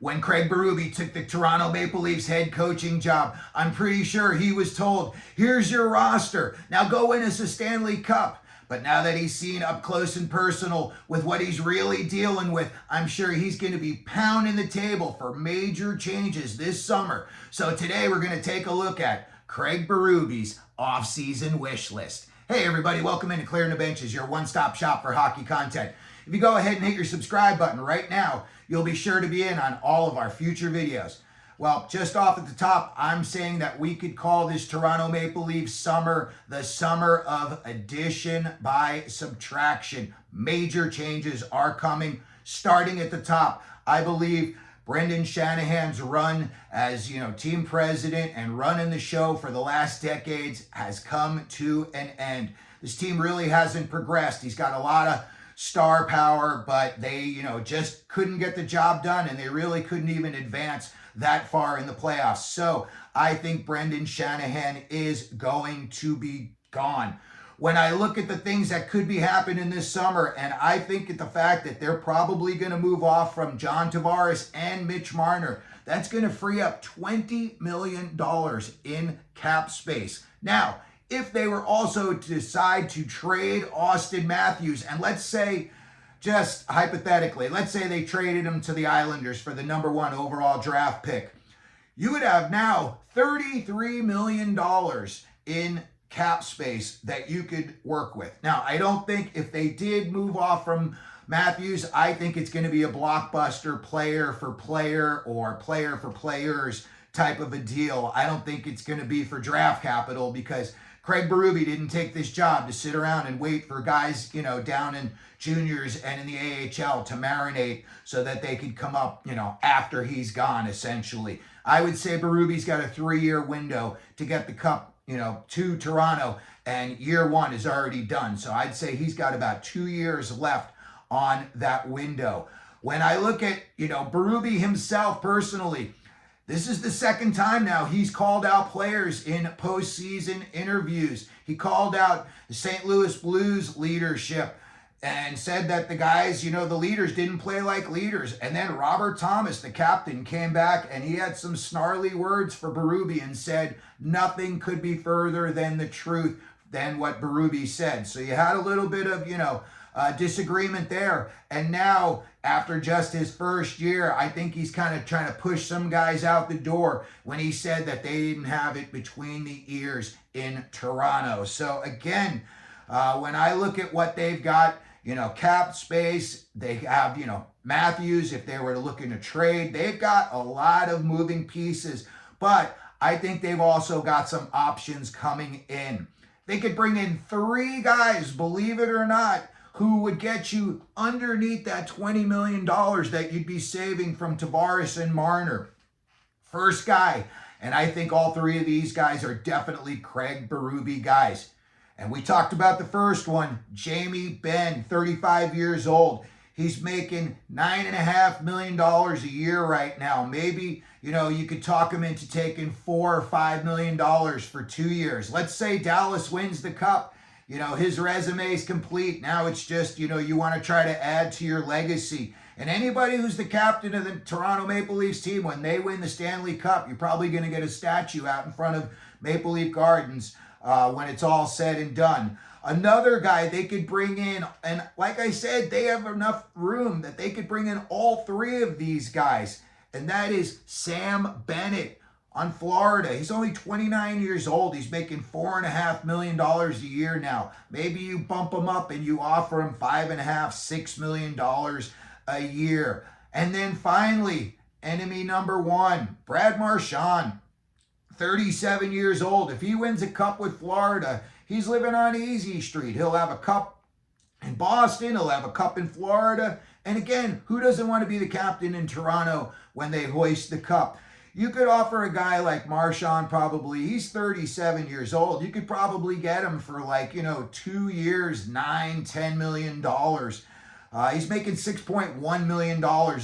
When Craig Berube took the Toronto Maple Leafs head coaching job, I'm pretty sure he was told, here's your roster, now go win us a Stanley Cup. But now that he's seen up close and personal with what he's really dealing with, I'm sure he's going to be pounding the table for major changes this summer. So today we're going to take a look at Craig Berube's off-season wish list. Hey everybody, welcome into Clearing the Benches, your one-stop shop for hockey content. If you go ahead and hit your subscribe button right now, you'll be sure to be in on all of our future videos. Well, just off at the top, I'm saying that we could call this Toronto Maple Leafs summer the summer of addition by subtraction. Major changes are coming, starting at the top. I believe Brendan Shanahan's run as, team president and running the show for the last decades has come to an end. This team really hasn't progressed. He's got a lot of star power, but they, just couldn't get the job done, and they really couldn't even advance that far in the playoffs. So I think Brendan Shanahan is going to be gone. When I look at the things that could be happening this summer, and I think at the fact that they're probably going to move off from John Tavares and Mitch Marner, that's going to free up $20 million in cap space. Now, if they were also to decide to trade Auston Matthews, and let's say, just hypothetically, let's say they traded him to the Islanders for the number 1 overall draft pick, you would have now $33 million in cap space that you could work with. Now, I don't think if they did move off from Matthews, I think it's going to be a blockbuster player for player or player for players type of a deal. I don't think it's going to be for draft capital, because Craig Berube didn't take this job to sit around and wait for guys, down in juniors and in the AHL to marinate so that they could come up, after he's gone, essentially. I would say Berube's got a 3-year window to get the cup, to Toronto, and year 1 is already done. So I'd say he's got about 2 years left on that window. When I look at, Berube himself personally, this is the second time now he's called out players in postseason interviews. He called out the St. Louis Blues leadership and said that the guys, the leaders didn't play like leaders. And then Robert Thomas, the captain, came back and he had some snarly words for Berube and said nothing could be further than the truth than what Berube said. So you had a little bit of, disagreement there. And now, after just his first year, I think he's kind of trying to push some guys out the door when he said that they didn't have it between the ears in Toronto. So again, when I look at what they've got, cap space, they have, Matthews, if they were looking to trade, they've got a lot of moving pieces, but I think they've also got some options coming in. They could bring in 3 guys, believe it or not, who would get you underneath that $20 million that you'd be saving from Tavares and Marner. First guy, and I think all 3 of these guys are definitely Craig Berube guys. And we talked about the first one, Jamie Benn, 35 years old. He's making $9.5 million a year right now. Maybe, you could talk him into taking $4 or $5 million for 2 years. Let's say Dallas wins the cup. His resume is complete. Now it's just, you want to try to add to your legacy. And anybody who's the captain of the Toronto Maple Leafs team, when they win the Stanley Cup, you're probably going to get a statue out in front of Maple Leaf Gardens when it's all said and done. Another guy they could bring in, and like I said, they have enough room that they could bring in all 3 of these guys, and that is Sam Bennett on Florida. He's only 29 years old. He's making $4.5 million a year now. Maybe you bump him up and you offer him $5.5, $6 million a year. And then finally, enemy number 1, Brad Marchand, 37 years old. If he wins a cup with Florida, he's living on easy street. He'll have a cup in Boston. He'll have a cup in Florida. And again, who doesn't want to be the captain in Toronto when they hoist the cup? You could offer a guy like Marchand, probably, he's 37 years old. You could probably get him for 2 years, $9-10 million. He's making $6.1 million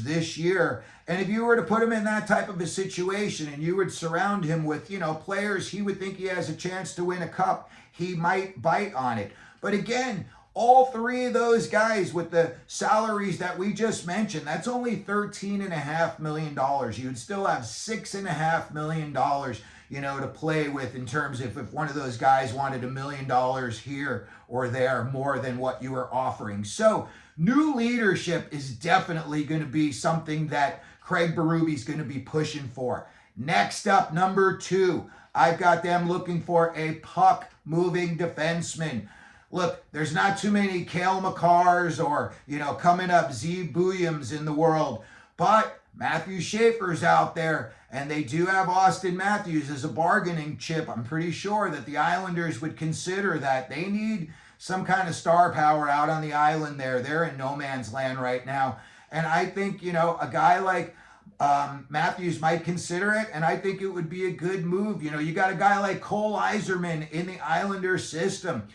this year. And if you were to put him in that type of a situation and you would surround him with, players he would think he has a chance to win a cup, he might bite on it. But again, All three of those guys with the salaries that we just mentioned, that's only $13.5 million. You would still have $6.5 million, to play with in terms of if one of those guys wanted $1 million here or there more than what you were offering. So new leadership is definitely going to be something that Craig Berube is going to be pushing for. Next up, number 2, I've got them looking for a puck-moving defenseman. Look, there's not too many Cale Makars or, coming up Z Booyams in the world, but Matthew Schaefer's out there, and they do have Auston Matthews as a bargaining chip. I'm pretty sure that the Islanders would consider that. They need some kind of star power out on the island there. They're in no man's land right now. And I think, a guy like Matthews might consider it, and I think it would be a good move. You got a guy like Cole Yzerman in the Islanders system,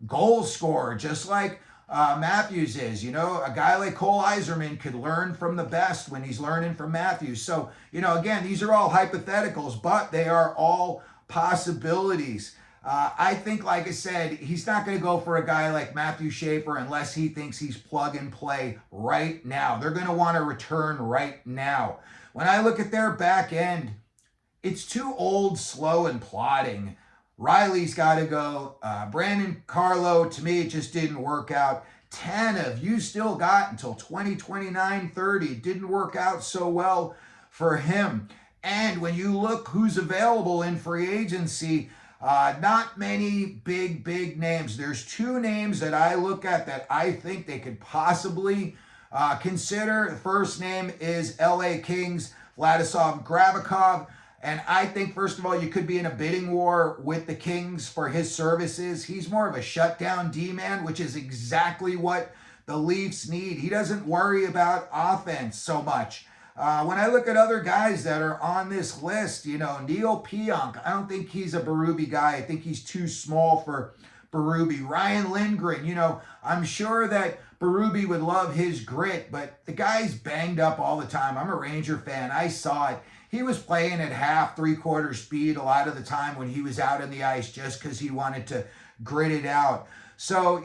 goal scorer, just like Matthews is. A guy like Cole Yzerman could learn from the best when he's learning from Matthews. So, again, these are all hypotheticals, but they are all possibilities. I think, like I said, he's not going to go for a guy like Matthew Schaefer unless he thinks he's plug and play right now. They're going to want to return right now. When I look at their back end, it's too old, slow, and plodding. Reilly's got to go. Brandon Carlo, to me, it just didn't work out. Tanev, you still got until 2029-30. Didn't work out so well for him. And when you look who's available in free agency, not many big names. There's 2 names that I look at that I think they could possibly consider. The first name is LA Kings, Vladislav Gravikov. And I think, first of all, you could be in a bidding war with the Kings for his services. He's more of a shutdown D-man, which is exactly what the Leafs need. He doesn't worry about offense so much. When I look at other guys that are on this list, Neil Pionk, I don't think he's a Berube guy. I think he's too small for Berube. Ryan Lindgren, I'm sure that Berube would love his grit, but the guy's banged up all the time. I'm a Ranger fan. I saw it. He was playing at half, 3/4 speed a lot of the time when he was out on the ice just because he wanted to grit it out. So,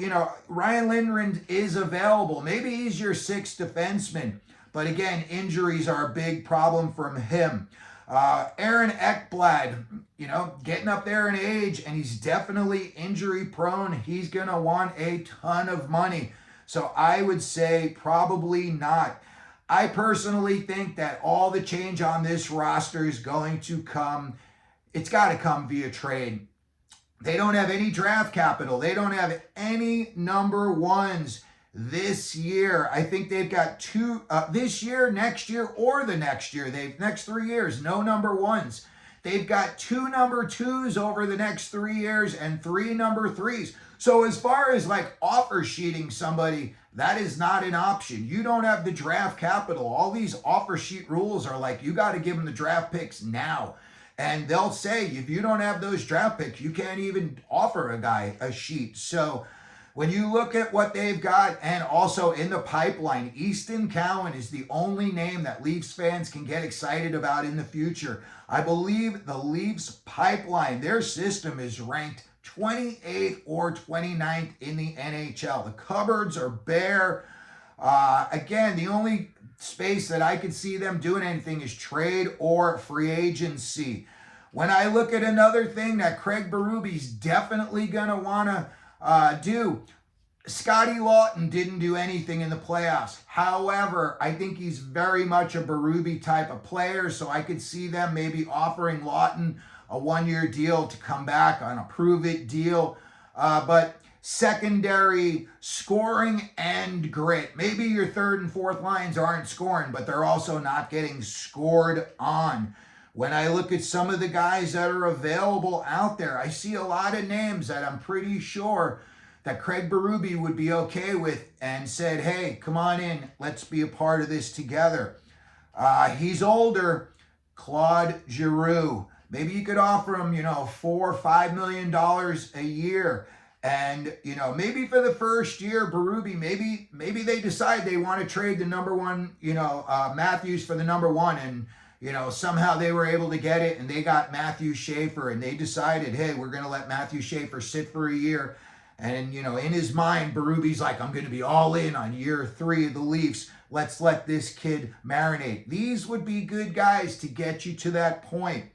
Ryan Lindgren is available. Maybe he's your 6th defenseman. But again, injuries are a big problem from him. Aaron Ekblad, getting up there in age, and he's definitely injury prone. He's going to want a ton of money. So I would say probably not. I personally think that all the change on this roster is going to come, it's got to come via trade. They don't have any draft capital. They don't have any number 1s this year. I think they've got 2 this year, next year, or the next year. Next 3 years, no number 1s. They've got 2 number 2s over the next 3 years and 3 number 3s. So as far as like offer sheeting somebody, that is not an option. You don't have the draft capital. All these offer sheet rules are like, you got to give them the draft picks now. And they'll say, if you don't have those draft picks, you can't even offer a guy a sheet. So when you look at what they've got, and also in the pipeline, Easton Cowan is the only name that Leafs fans can get excited about in the future. I believe the Leafs pipeline, their system is ranked 28th or 29th in the NHL. The cupboards are bare. Again, the only space that I could see them doing anything is trade or free agency. When I look at another thing that Craig Berube's definitely going to want to do, Scotty Lawton didn't do anything in the playoffs. However, I think he's very much a Berube type of player, so I could see them maybe offering Lawton a 1-year deal to come back on a prove-it deal. But secondary scoring and grit. Maybe your 3rd and 4th lines aren't scoring, but they're also not getting scored on. When I look at some of the guys that are available out there, I see a lot of names that I'm pretty sure that Craig Berube would be okay with and said, hey, come on in, let's be a part of this together. He's older, Claude Giroux. Maybe you could offer him, $4 or $5 million a year. And, maybe for the first year, Berube, maybe they decide they want to trade the number 1, Matthews for the number 1. And, somehow they were able to get it and they got Matthew Schaefer and they decided, hey, we're going to let Matthew Schaefer sit for a year. And, in his mind, Berube's like, I'm going to be all in on year 3 of the Leafs. Let's let this kid marinate. These would be good guys to get you to that point.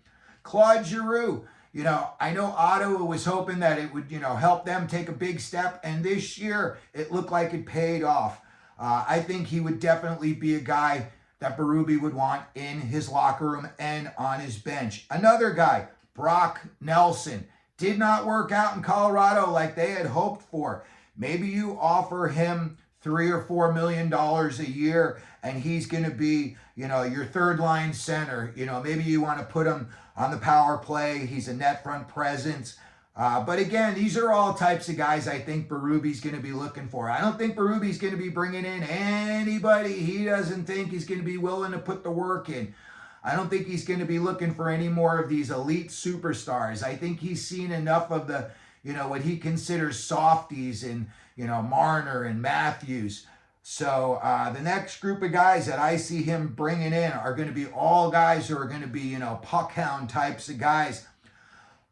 Claude Giroux, I know Ottawa was hoping that it would, help them take a big step. And this year, it looked like it paid off. I think he would definitely be a guy that Berube would want in his locker room and on his bench. Another guy, Brock Nelson. Did not work out in Colorado like they had hoped for. Maybe you offer him $3 or $4 million a year and he's going to be, your third line center. Maybe you want to put him on the power play. He's a net front presence. But again, these are all types of guys I think Berube's going to be looking for. I don't think Berube's going to be bringing in anybody he doesn't think he's going to be willing to put the work in. I don't think he's going to be looking for any more of these elite superstars. I think he's seen enough of the, what he considers softies in, Marner and Matthews. So the next group of guys that I see him bringing in are going to be all guys who are going to be, puck hound types of guys.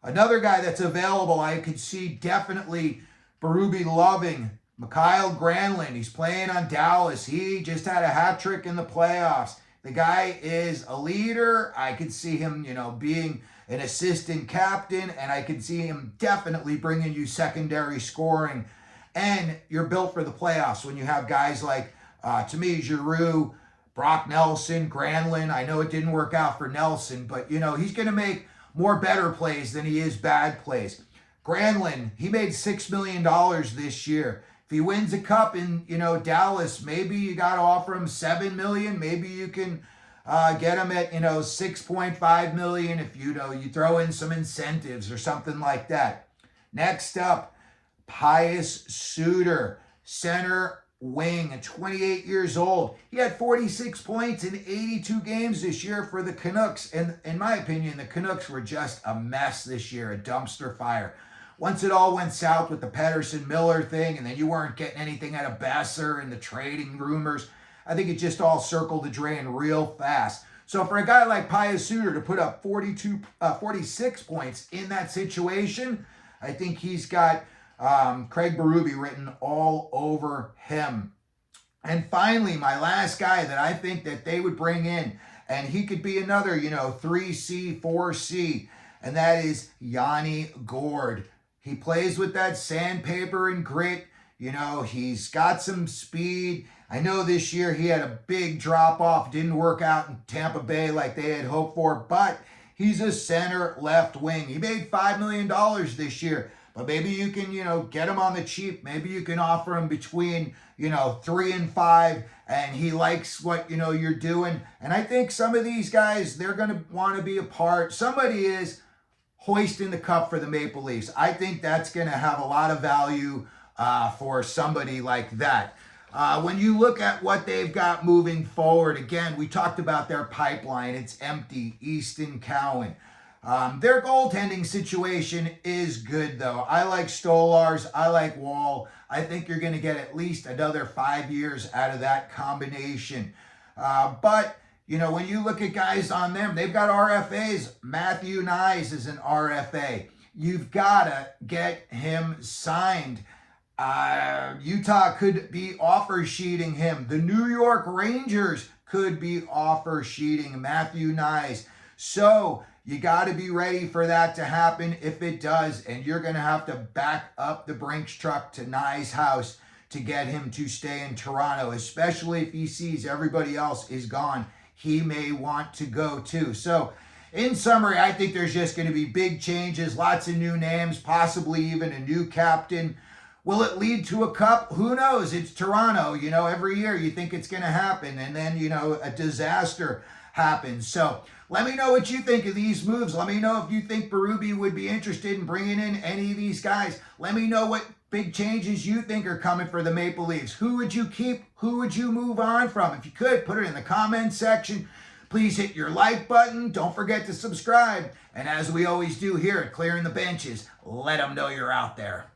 Another guy that's available, I could see definitely Berube loving, Mikael Granlund. He's playing on Dallas. He just had a hat trick in the playoffs. The guy is a leader. I could see him, being an assistant captain, and I could see him definitely bringing you secondary scoring. And you're built for the playoffs when you have guys like, to me, Giroux, Brock Nelson, Granlund. I know it didn't work out for Nelson, but, he's going to make more better plays than he is bad plays. Granlund, he made $6 million this year. If he wins a cup in, Dallas, maybe you got to offer him $7 million. Maybe you can get him at, $6.5 million if, you throw in some incentives or something like that. Next up, Pius Suter, center wing, 28 years old. He had 46 points in 82 games this year for the Canucks. And in my opinion, the Canucks were just a mess this year, a dumpster fire. Once it all went south with the Pettersson-Miller thing, and then you weren't getting anything out of Besser and the trading rumors, I think it just all circled the drain real fast. So for a guy like Pius Suter to put up 46 points in that situation, I think he's got Craig Berube written all over him. And finally, my last guy that I think that they would bring in, and he could be another, 3C, 4C, and that is Yanni Gourde. He plays with that sandpaper and grit. He's got some speed. I know this year he had a big drop-off. Didn't work out in Tampa Bay like they had hoped for, but he's a center left wing. He made $5 million this year, but maybe you can, get him on the cheap. Maybe you can offer him between, 3 and 5, and he likes what, you're doing. And I think some of these guys, they're going to want to be a part. Somebody is hoisting the cup for the Maple Leafs. I think that's going to have a lot of value for somebody like that. When you look at what they've got moving forward, again, we talked about their pipeline. It's empty. Easton, Cowan. Their goaltending situation is good, though. I like Stolarz. I like Wall. I think you're going to get at least another 5 years out of that combination. But when you look at guys on them, they've got RFAs. Matthew Nyes is an RFA. You've got to get him signed. Utah could be offer sheeting him. The New York Rangers could be offer sheeting Matthew Nyes. So you got to be ready for that to happen if it does. And you're going to have to back up the Brinks truck to Nyes' house to get him to stay in Toronto, especially if he sees everybody else is gone. He may want to go too. So in summary, I think there's just going to be big changes, lots of new names, possibly even a new captain. Will it lead to a cup? Who knows? It's Toronto. Every year you think it's going to happen, and then, a disaster happens. So let me know what you think of these moves. Let me know if you think Berube would be interested in bringing in any of these guys. Let me know what big changes you think are coming for the Maple Leafs. Who would you keep? Who would you move on from? If you could, put it in the comments section. Please hit your like button. Don't forget to subscribe. And as we always do here at Clearing the Benches, let them know you're out there.